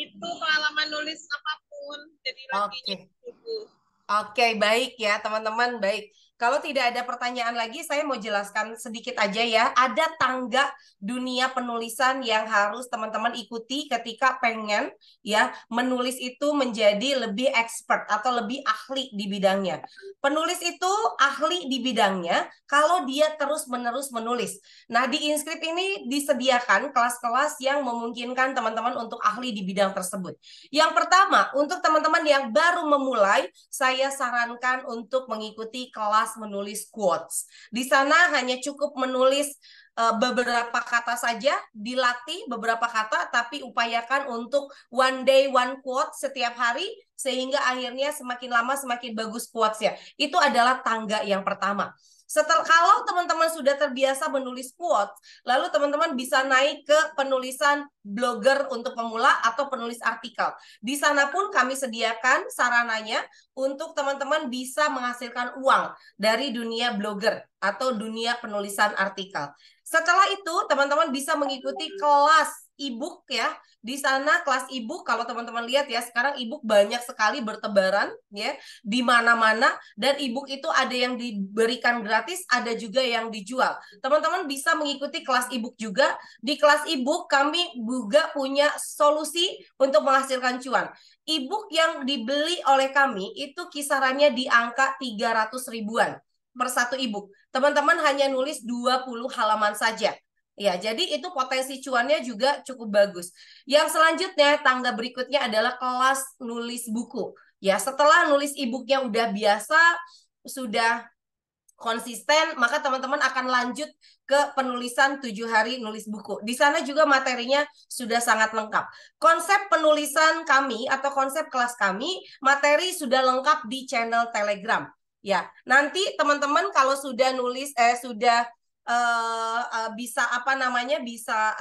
Speaker 3: itu pengalaman nulis apapun. Jadi lagi
Speaker 1: Oke.
Speaker 3: dulu.
Speaker 1: Oke, baik ya teman-teman, baik. Kalau tidak ada pertanyaan lagi, saya mau jelaskan sedikit aja ya. Ada tangga dunia penulisan yang harus teman-teman ikuti ketika pengen ya menulis itu menjadi lebih expert atau lebih ahli di bidangnya. Penulis itu ahli di bidangnya kalau dia terus-menerus menulis. Nah, di Inscript ini disediakan kelas-kelas yang memungkinkan teman-teman untuk ahli di bidang tersebut. Yang pertama, untuk teman-teman yang baru memulai, saya sarankan untuk mengikuti kelas menulis quotes. Di sana hanya cukup menulis beberapa kata saja, dilatih beberapa kata, tapi upayakan untuk one day one quote setiap hari, sehingga akhirnya semakin lama semakin bagus quotes-nya. Itu adalah tangga yang pertama. Setelah kalau teman-teman sudah terbiasa menulis quotes, lalu teman-teman bisa naik ke penulisan blogger untuk pemula atau penulis artikel. Di sana pun kami sediakan sarananya untuk teman-teman bisa menghasilkan uang dari dunia blogger atau dunia penulisan artikel. Setelah itu, teman-teman bisa mengikuti kelas e-book ya. Di sana kelas e-book, kalau teman-teman lihat ya, sekarang e-book banyak sekali bertebaran ya di mana-mana, dan e-book itu ada yang diberikan gratis, ada juga yang dijual. Teman-teman bisa mengikuti kelas e-book juga. Di kelas e-book kami juga punya solusi untuk menghasilkan cuan. E-book yang dibeli oleh kami itu kisarannya di angka 300 ribuan per satu e-book. Teman-teman hanya nulis 20 halaman saja. Ya, jadi itu potensi cuannya juga cukup bagus. Yang selanjutnya, tangga berikutnya adalah kelas nulis buku. Ya, setelah nulis e-booknya udah biasa, sudah konsisten, maka teman-teman akan lanjut ke penulisan 7 hari nulis buku. Di sana juga materinya sudah sangat lengkap. Konsep penulisan kami atau konsep kelas kami, materi sudah lengkap di channel Telegram. Ya, nanti teman-teman kalau sudah nulis, sudah bisa apa namanya, bisa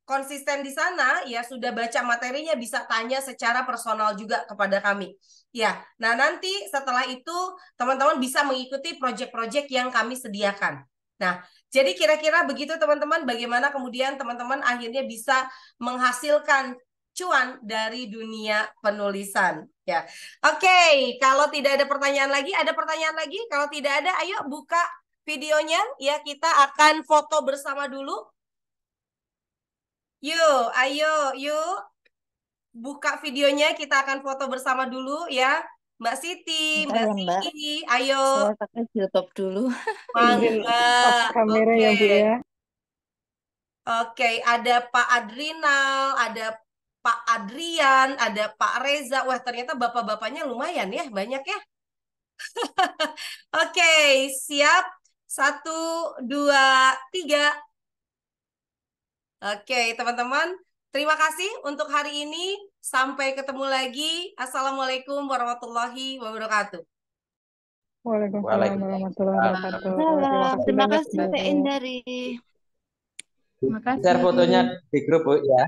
Speaker 1: konsisten di sana, ya sudah baca materinya, bisa tanya secara personal juga kepada kami. Ya, nah nanti setelah itu teman-teman bisa mengikuti proyek-proyek yang kami sediakan. Nah, jadi kira-kira begitu teman-teman, bagaimana kemudian teman-teman akhirnya bisa menghasilkan cuan dari dunia penulisan. Ya, oke. Kalau tidak ada pertanyaan lagi, ada pertanyaan lagi? Kalau tidak ada, ayo buka videonya. Ya, kita akan foto bersama dulu. Yuk, ayo, yuk. Buka videonya, kita akan foto bersama dulu ya. Mbak Siti,
Speaker 2: Bentar
Speaker 1: Mbak
Speaker 2: ya, Mbak.
Speaker 1: Siti, ayo.
Speaker 2: Saya pakai laptop dulu.
Speaker 5: Izin
Speaker 1: Mangga.
Speaker 5: off kamera
Speaker 1: Oke.
Speaker 5: ya Bu ya.
Speaker 1: Oke, ada Pak Adrinal, ada Pak Adrian, ada Pak Reza. Wah, ternyata bapak-bapaknya lumayan ya, banyak ya. Oke, siap. 1, 2, 3. Oke, teman-teman. Terima kasih untuk hari ini. Sampai ketemu lagi. Assalamualaikum warahmatullahi wabarakatuh.
Speaker 5: Waalaikumsalam warahmatullahi wabarakatuh. Terima
Speaker 2: Salam.
Speaker 5: kasih
Speaker 2: Terima
Speaker 5: banyak
Speaker 2: kasih
Speaker 5: Mbak
Speaker 2: Teh
Speaker 5: Bu.
Speaker 2: Endari.
Speaker 8: Terima
Speaker 9: Share
Speaker 8: kasih.
Speaker 9: fotonya di grup Bu ya.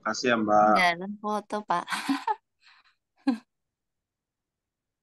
Speaker 10: Kasih ya Mbak.
Speaker 2: Dalam foto, Pak.